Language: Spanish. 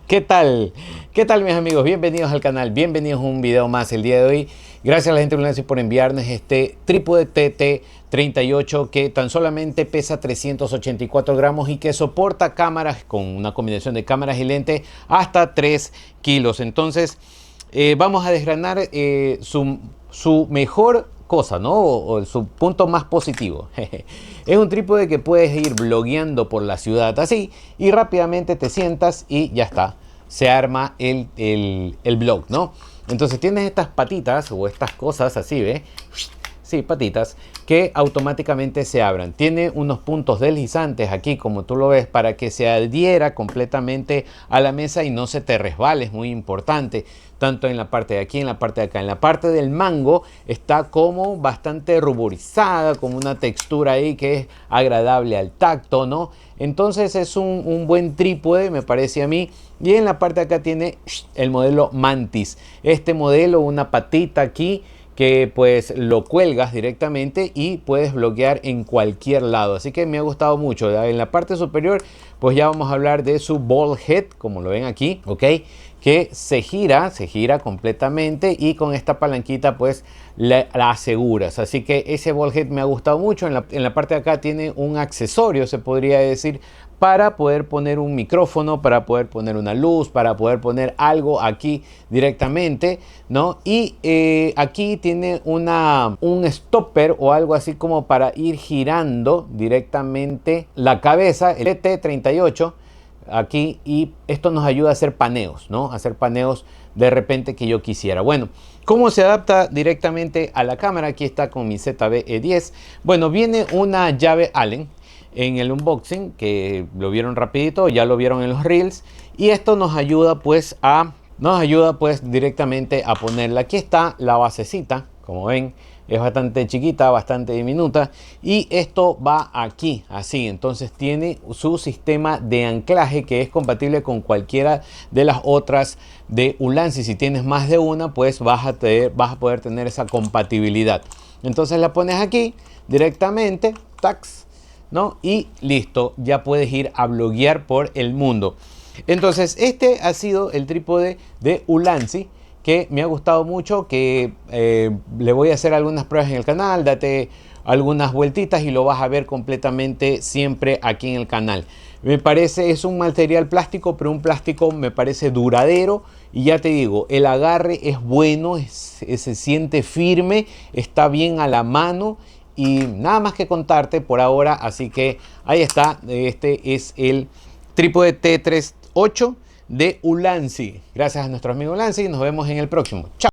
¿Qué tal? ¿Qué tal, mis amigos? Bienvenidos al canal, bienvenidos a un video más el día de hoy. Gracias a la gente de Ulanzi por enviarnos este trípode TT38 que tan solamente pesa 384 gramos y que soporta cámaras con una combinación de cámaras y lentes hasta 3 kilos. Entonces, vamos a desgranar su mejor cosa, ¿no? O su punto más positivo. Es un trípode que puedes ir blogueando por la ciudad así y rápidamente te sientas y ya está. Se arma el blog, ¿no? Entonces tienes estas patitas o estas cosas así, ¿ves? Sí, patitas que automáticamente se abran. Tiene unos puntos deslizantes aquí, como tú lo ves, para que se adhiera completamente a la mesa y no se te resbale. Es muy importante, tanto en la parte de aquí, en la parte de acá. En la parte del mango está como bastante ruborizada, como una textura ahí que es agradable al tacto, ¿no? Entonces es un buen trípode, me parece a mí. Y en la parte de acá tiene el modelo Mantis. Este modelo, una patita aquí, que pues lo cuelgas directamente y puedes bloquear en cualquier lado. Así que me ha gustado mucho. En la parte superior pues ya vamos a hablar de su ball head, como lo ven aquí, ¿ok? Que se gira completamente y con esta palanquita pues la aseguras. Así que ese ball head me ha gustado mucho. En la parte de acá tiene un accesorio, se podría decir, para poder poner un micrófono, para poder poner una luz, para poder poner algo aquí directamente, ¿no? Y aquí tiene un stopper o algo así como para ir girando directamente la cabeza, el T38 aquí, y esto nos ayuda a hacer paneos, ¿no? A hacer paneos de repente que yo quisiera. Bueno, ¿cómo se adapta directamente a la cámara? Aquí está con mi ZV-E10. Bueno, viene una llave Allen en el unboxing, que lo vieron rapidito, ya lo vieron en los reels, y esto nos ayuda pues directamente a ponerla. Aquí está la basecita, como ven, es bastante chiquita, bastante diminuta, y esto va aquí, así. Entonces tiene su sistema de anclaje que es compatible con cualquiera de las otras de Ulanzi. Si tienes más de una, pues vas a poder tener esa compatibilidad. Entonces la pones aquí directamente, tax, ¿no? Y listo, ya puedes ir a bloguear por el mundo. Entonces este ha sido el trípode de Ulanzi, que me ha gustado mucho, que le voy a hacer algunas pruebas en el canal. Date algunas vueltitas y lo vas a ver completamente siempre aquí en el canal. Me parece, es un material plástico, pero un plástico me parece duradero, y ya te digo, el agarre es bueno, se siente firme, está bien a la mano. Y nada más que contarte por ahora, así que ahí está. Este es el trípode T38 de Ulanzi. Gracias a nuestro amigo Ulanzi, nos vemos en el próximo. Chao.